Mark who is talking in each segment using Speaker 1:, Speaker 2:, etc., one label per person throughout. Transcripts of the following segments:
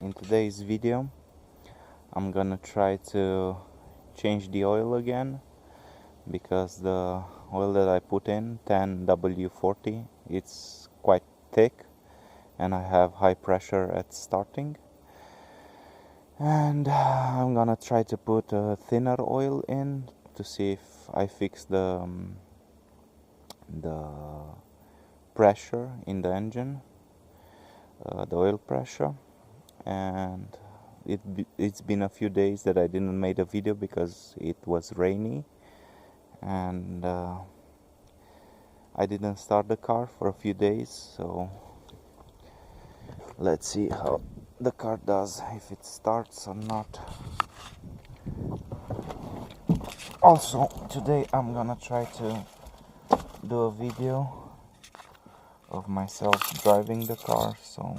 Speaker 1: In today's video, I'm gonna try to change the oil again because the oil that I put in, 10W40, it's quite thick and I have high pressure at starting. And I'm gonna try to put a thinner oil in to see if I fix the pressure in the engine, the oil pressure. And it's been a few days that I didn't make a video because it was rainy and I didn't start the car for a few days, so let's see how the car does, if it starts or not. Also, today I'm gonna try to do a video of myself driving the car, so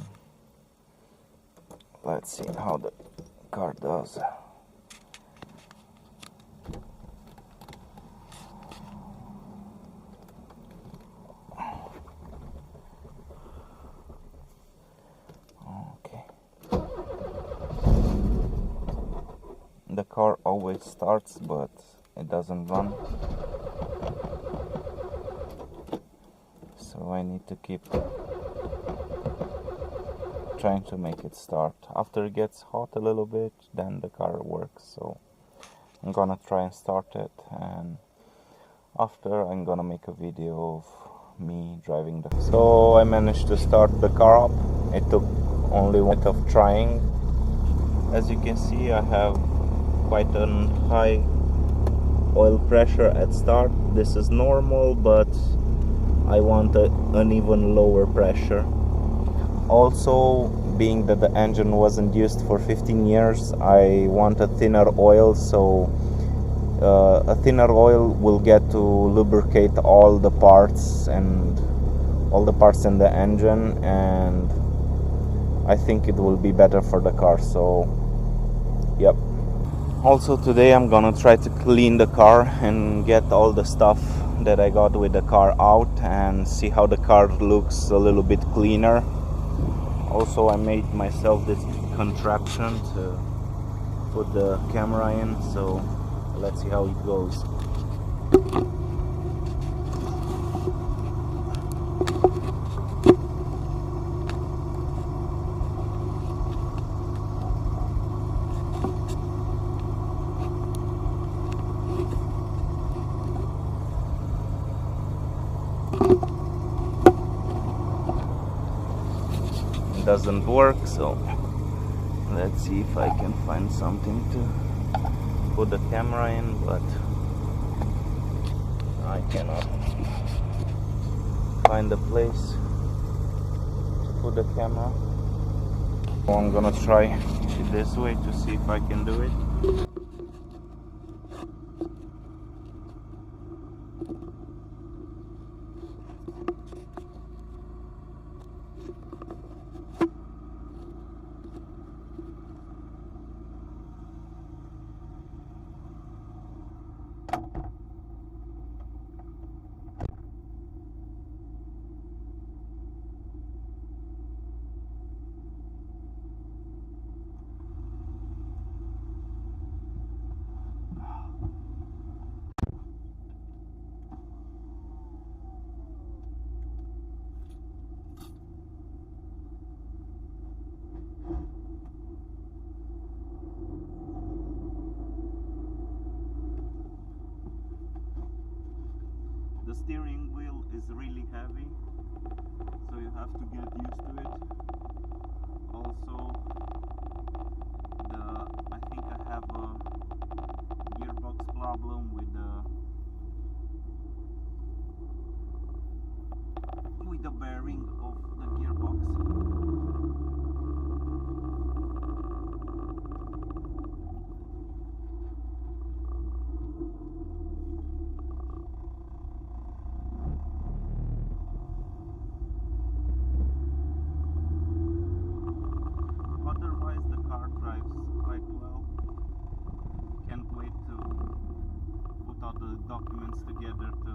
Speaker 1: let's see how the car does. Okay. The car always starts, but it doesn't run. So I need to keep trying to make it start. After it gets hot a little bit, then the car works. So I'm gonna try and start it, and after I'm gonna make a video of me driving the car. So I managed to start the car up. It took only 1 minute of trying. As you can see, I have quite a high oil pressure at start. This is normal, but I want an even lower pressure. Also, being that the engine wasn't used for 15 years, I want a thinner oil, so a thinner oil will get to lubricate all the parts in the engine, and I think it will be better for the car. So yep. Also today I'm gonna try to clean the car and get all the stuff that I got with the car out and see how the car looks a little bit cleaner. Also, I made myself this contraption to put the camera in, so let's see how it goes. It doesn't work, so let's see if I can find something to put the camera in, but I cannot find a place to put the camera. So I'm gonna try it this way to see if I can do it. The steering wheel is really heavy, so you have to get used to it. Also, I think I have a gearbox problem with the bearing of the gearbox. Otherwise, the car drives quite well. Can't wait to put all the documents together to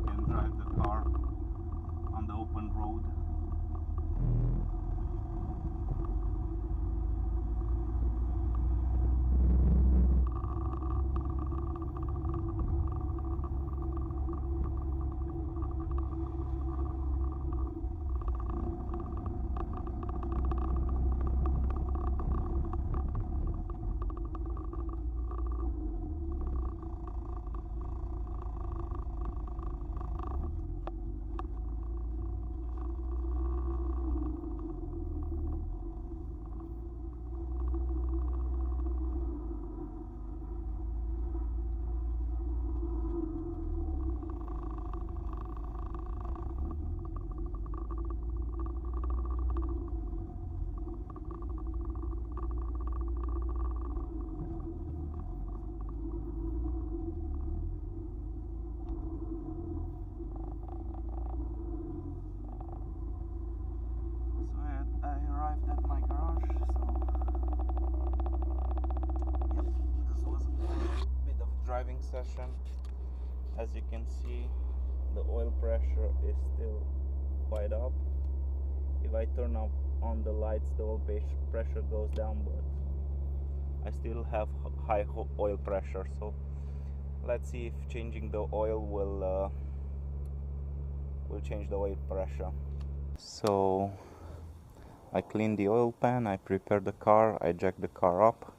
Speaker 1: can drive the car. driving session. As you can see, the oil pressure is still quite up. If I turn up on the lights, the oil pressure goes down, but I still have high oil pressure. So let's see if changing the oil will change the oil pressure. So I cleaned the oil pan, I prepared the car, I jacked the car up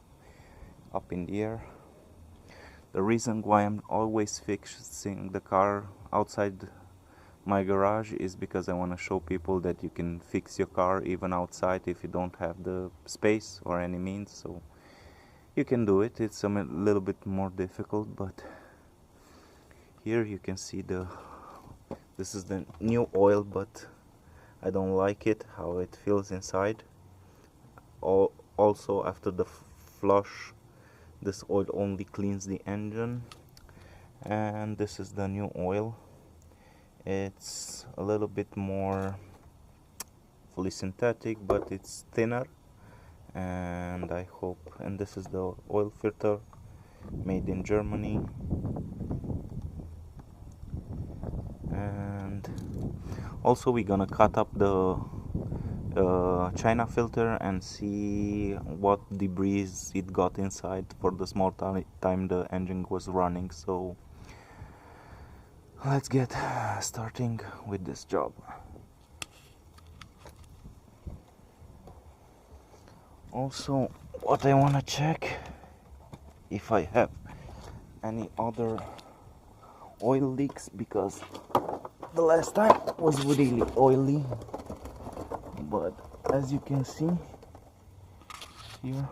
Speaker 1: in the air. The reason why I'm always fixing the car outside my garage is because I want to show people that you can fix your car even outside if you don't have the space or any means. So you can do it. It's a little bit more difficult, but here you can see this is the new oil, but I don't like it how it feels inside. Also, after the flush, this oil only cleans the engine. And this is the new oil. It's a little bit more fully synthetic, but it's thinner, and I hope, and this is the oil filter made in Germany. And also we're gonna cut up the China filter and see what debris it got inside for the small time the engine was running. So let's get starting with this job. Also, what I want to check if I have any other oil leaks, because the last time was really oily, but as you can see here,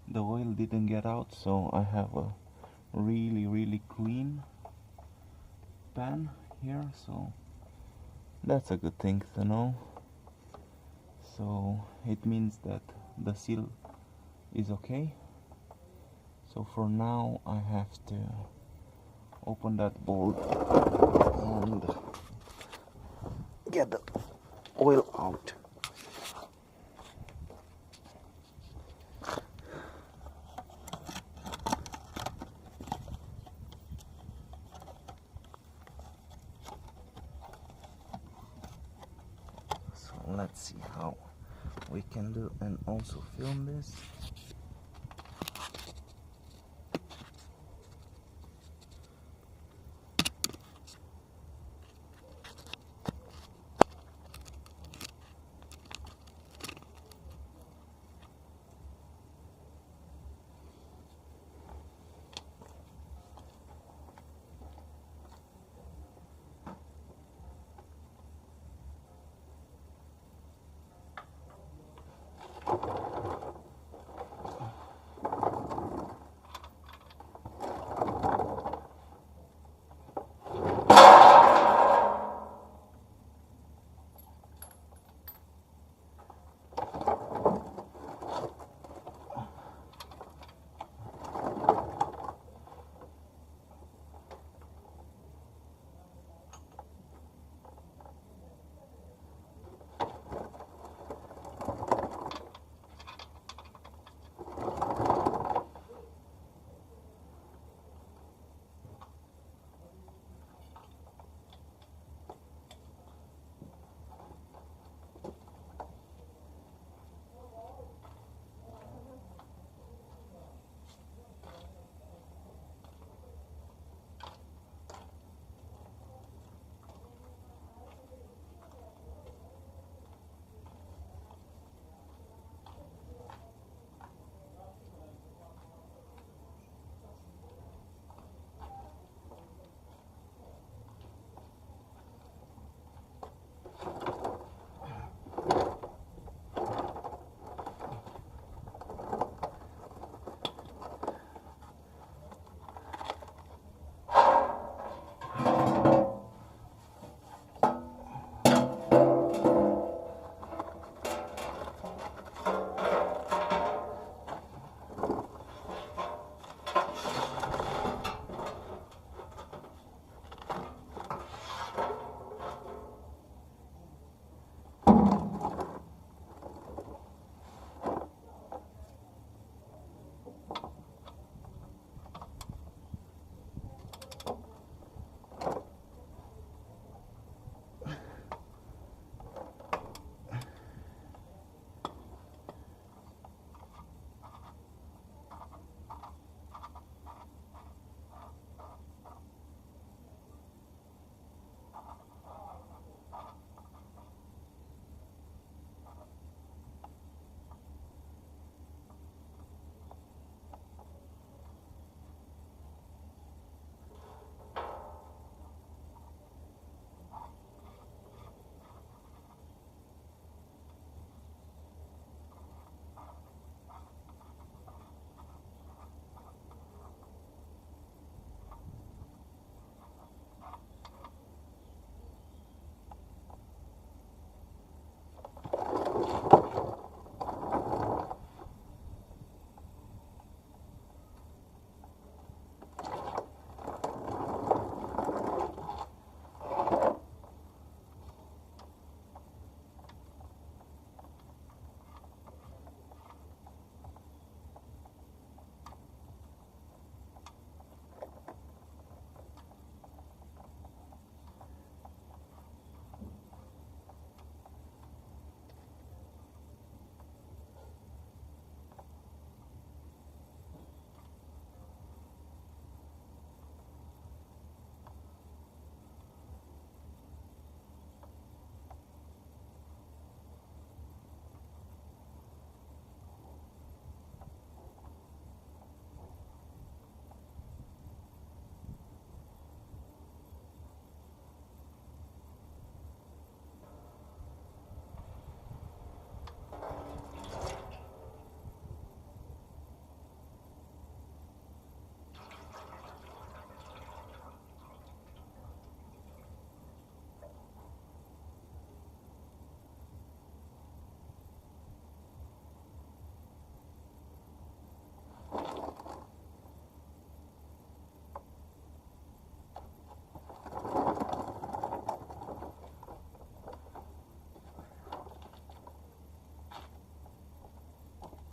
Speaker 1: the oil didn't get out, so I have a really clean pan here, so that's a good thing to know. So it means that the seal is okay. So for now I have to open that bolt and get the oil out. So let's see how we can do and also film this.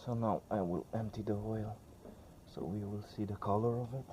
Speaker 1: So now I will empty the oil so we will see the color of it.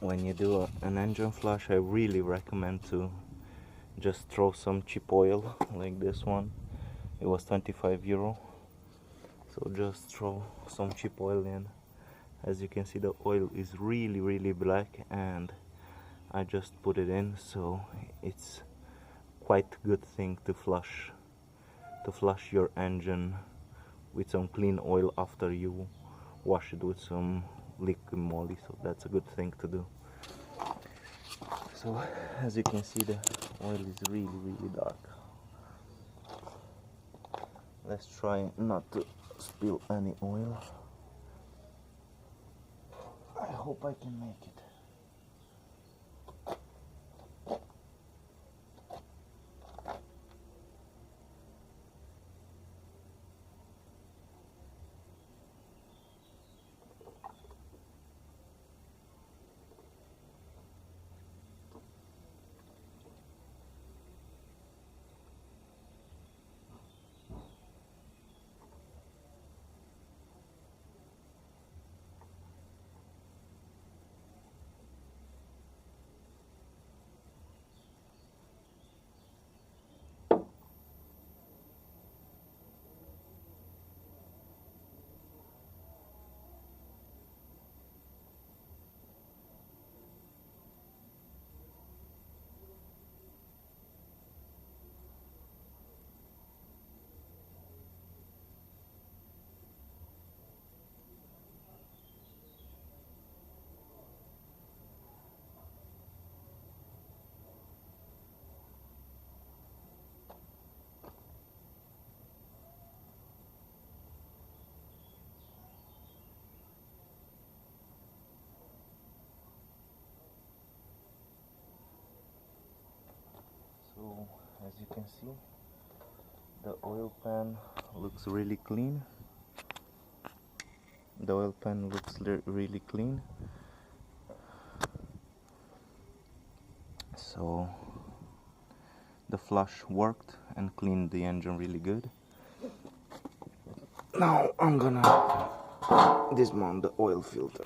Speaker 1: When you do an engine flush, I really recommend to just throw some cheap oil like this one. It was 25 euro. So just throw some cheap oil in. As you can see, the oil is really black, and I just put it in, so it's quite good thing to flush your engine with some clean oil after you wash it with some liquid moly. So that's a good thing to do. So as you can see, the oil is really dark. Let's try not to spill any oil. I hope I can make it. So as you can see, the oil pan looks really clean. The oil pan looks really clean. So the flush worked and cleaned the engine really good. Now I'm gonna dismount the oil filter.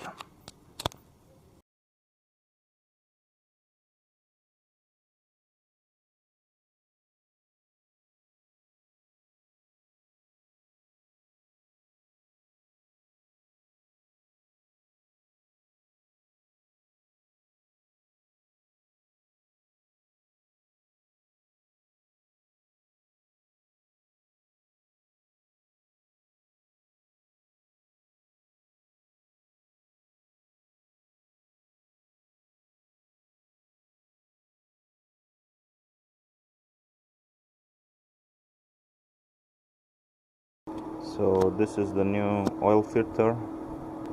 Speaker 1: So this is the new oil filter.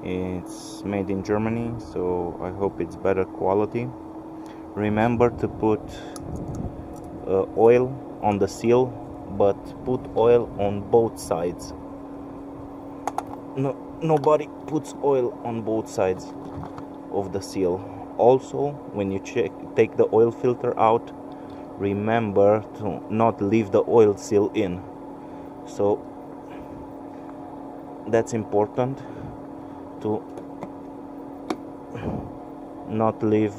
Speaker 1: It's made in Germany, so I hope it's better quality. Remember to put oil on the seal, but put oil on both sides. Nobody puts oil on both sides of the seal. Also, when you take the oil filter out, remember to not leave the oil seal in. So that's important, to not leave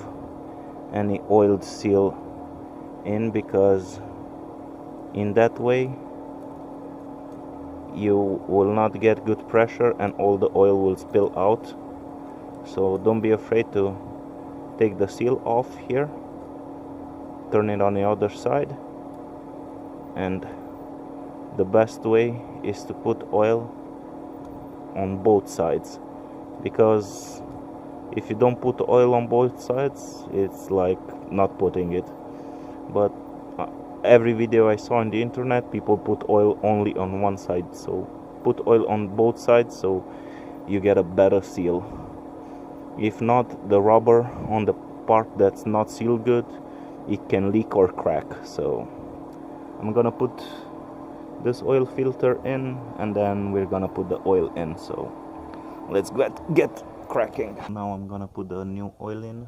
Speaker 1: any oiled seal in, because in that way you will not get good pressure and all the oil will spill out. So don't be afraid to take the seal off here, turn it on the other side, and the best way is to put oil on both sides, because if you don't put oil on both sides, it's like not putting it. But every video I saw on the internet, people put oil only on one side, so put oil on both sides so you get a better seal. If not, the rubber on the part that's not sealed good, it can leak or crack. So I'm gonna put this oil filter in, and then we're gonna put the oil in. So let's get cracking. Now I'm gonna put the new oil in.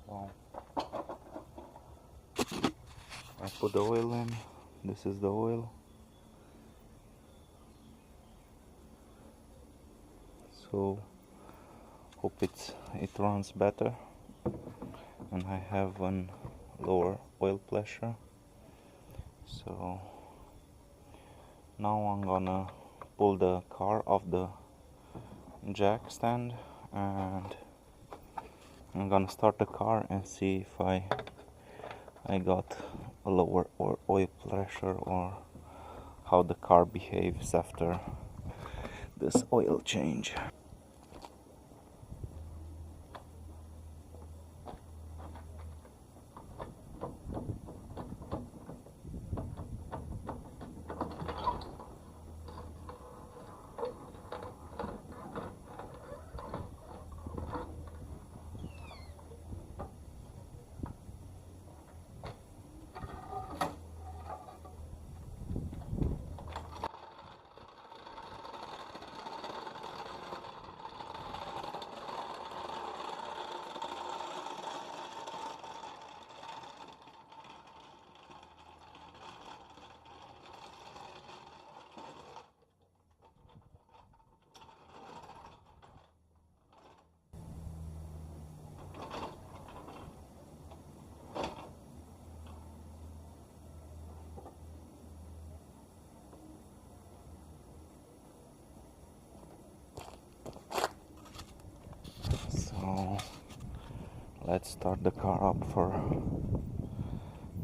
Speaker 1: Wow. I put the oil in. This is the oil. So hope it runs better, and I have one lower oil pressure. So now I'm gonna pull the car off the jack stand, and I'm gonna start the car and see if I got a lower oil pressure, or how the car behaves after this oil change. let's start the car up for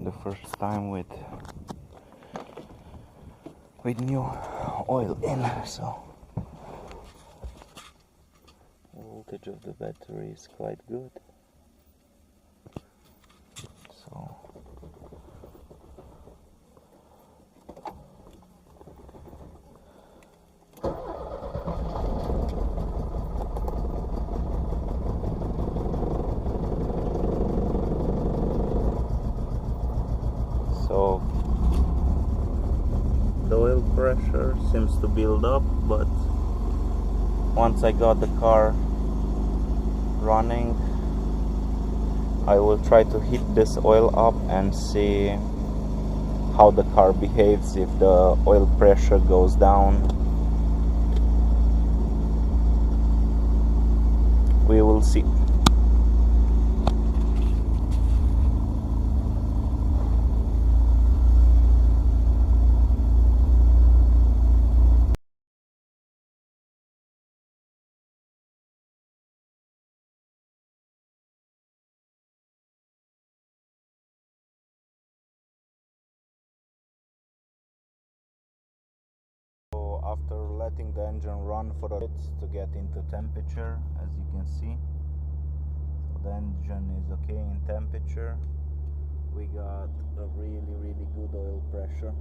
Speaker 1: the first time with new oil in. So voltage of the battery is quite good. So the oil pressure seems to build up, but once I got the car running, I will try to heat this oil up and see how the car behaves if the oil pressure goes down. We will see. After letting the engine run for a bit to get into temperature, as you can see, so the engine is okay in temperature. We got a really good oil pressure.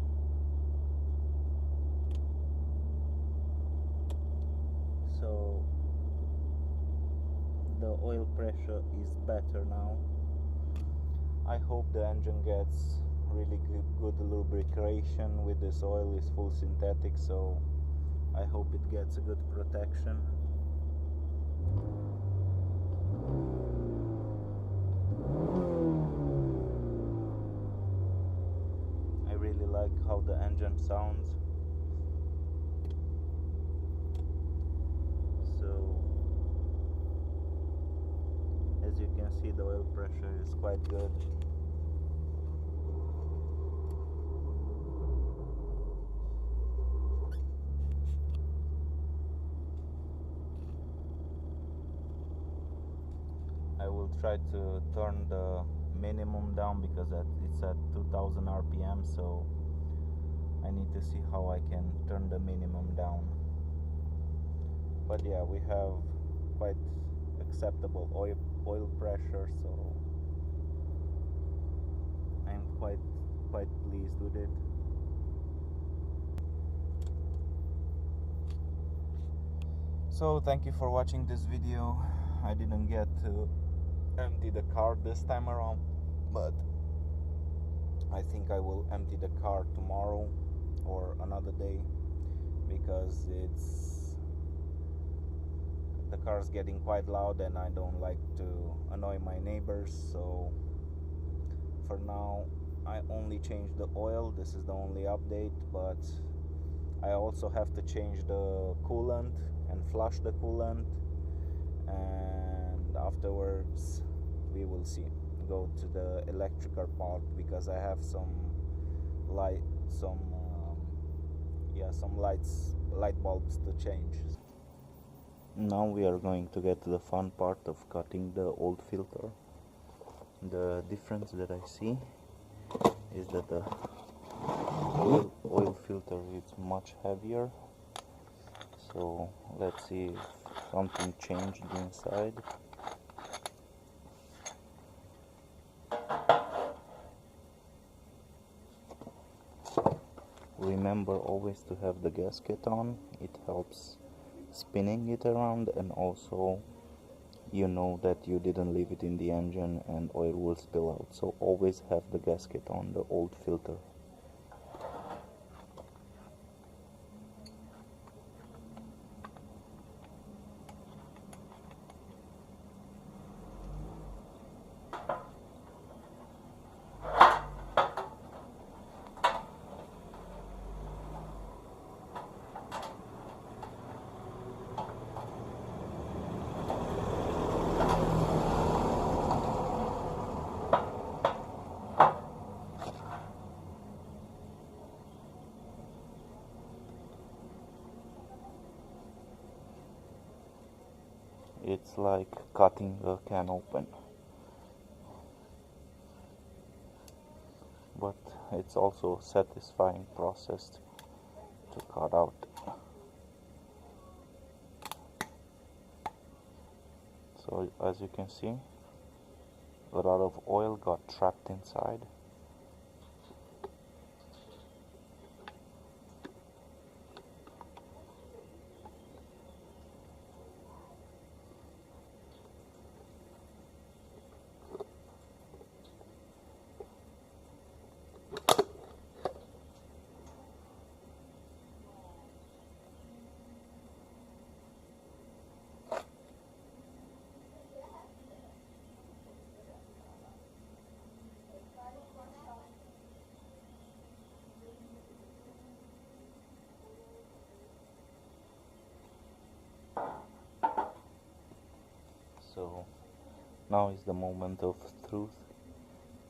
Speaker 1: So the oil pressure is better now. I hope the engine gets really good lubrication with this oil. Is full synthetic, so I hope it gets a good protection. I really like how the engine sounds. So as you can see, the oil pressure is quite good. I will try to turn the minimum down because it's at 2000 RPM, so I need to see how I can turn the minimum down. But yeah, we have quite acceptable oil pressure, so I'm quite pleased with it. So thank you for watching this video. I didn't get to empty the car this time around, but I think I will empty the car tomorrow or another day, because the car is getting quite loud and I don't like to annoy my neighbors. So for now I only changed the oil. This is the only update, but I also have to change the coolant and flush the coolant, and afterwards we will see. Go to the electrical part because I have some light bulbs to change. Now we are going to get to the fun part of cutting the old filter. The difference that I see is that the oil filter is much heavier. So let's see if something changed inside. Remember always to have the gasket on. It helps spinning it around, and also you know that you didn't leave it in the engine and oil will spill out. So always have the gasket on the old filter. It's like cutting a can open. but it's also a satisfying process to cut out. So as you can see, a lot of oil got trapped inside. So now is the moment of truth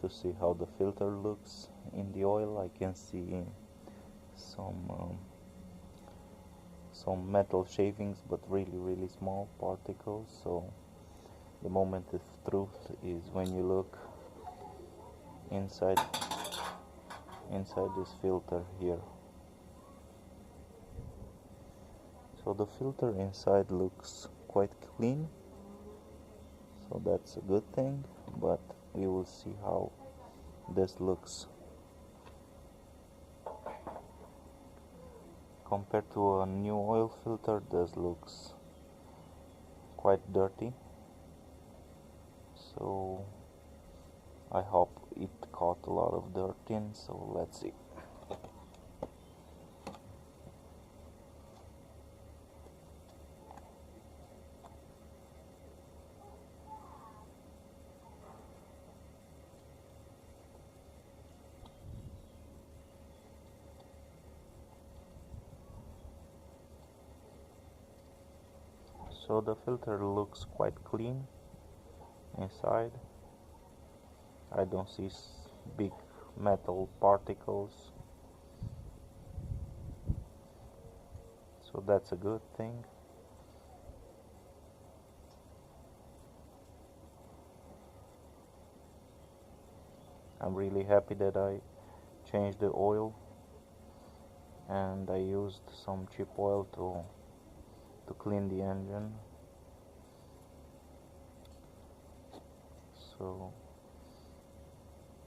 Speaker 1: to see how the filter looks in the oil. I can see some metal shavings, but really small particles. So the moment of truth is when you look inside this filter here. So the filter inside looks quite clean, so that's a good thing, but we will see how this looks compared to a new oil filter. This looks quite dirty, so I hope it caught a lot of dirt in, so let's see. So the filter looks quite clean inside. I don't see big metal particles, so that's a good thing. I'm really happy that I changed the oil, and I used some cheap oil to clean the engine. So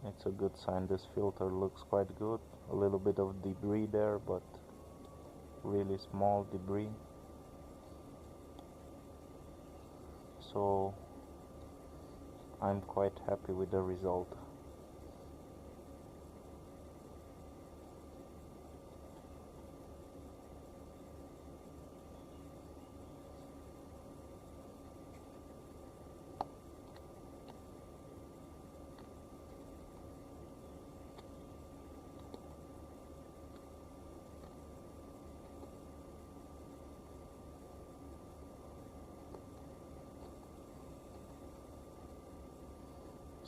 Speaker 1: it's a good sign. This filter looks quite good. A little bit of debris there, but really small debris. So I'm quite happy with the result.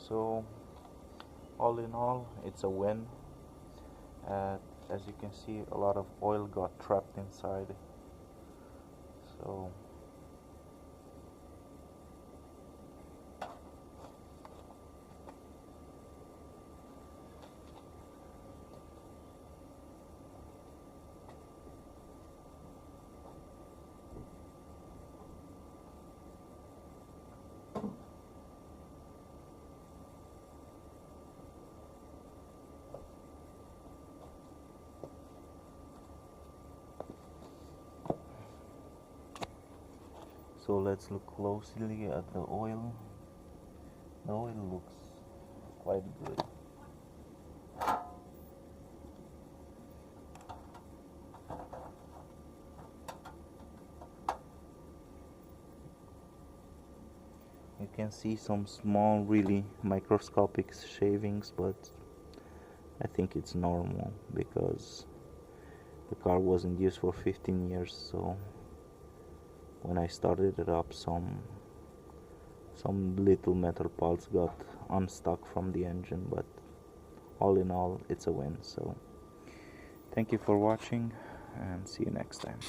Speaker 1: So all in all, it's a win. As you can see, a lot of oil got trapped inside. So let's look closely at the oil. The oil looks quite good. You can see some small, really microscopic shavings, but I think it's normal because the car wasn't used for 15 years, so when I started it up, some little metal parts got unstuck from the engine, but all in all, it's a win. So thank you for watching, and see you next time.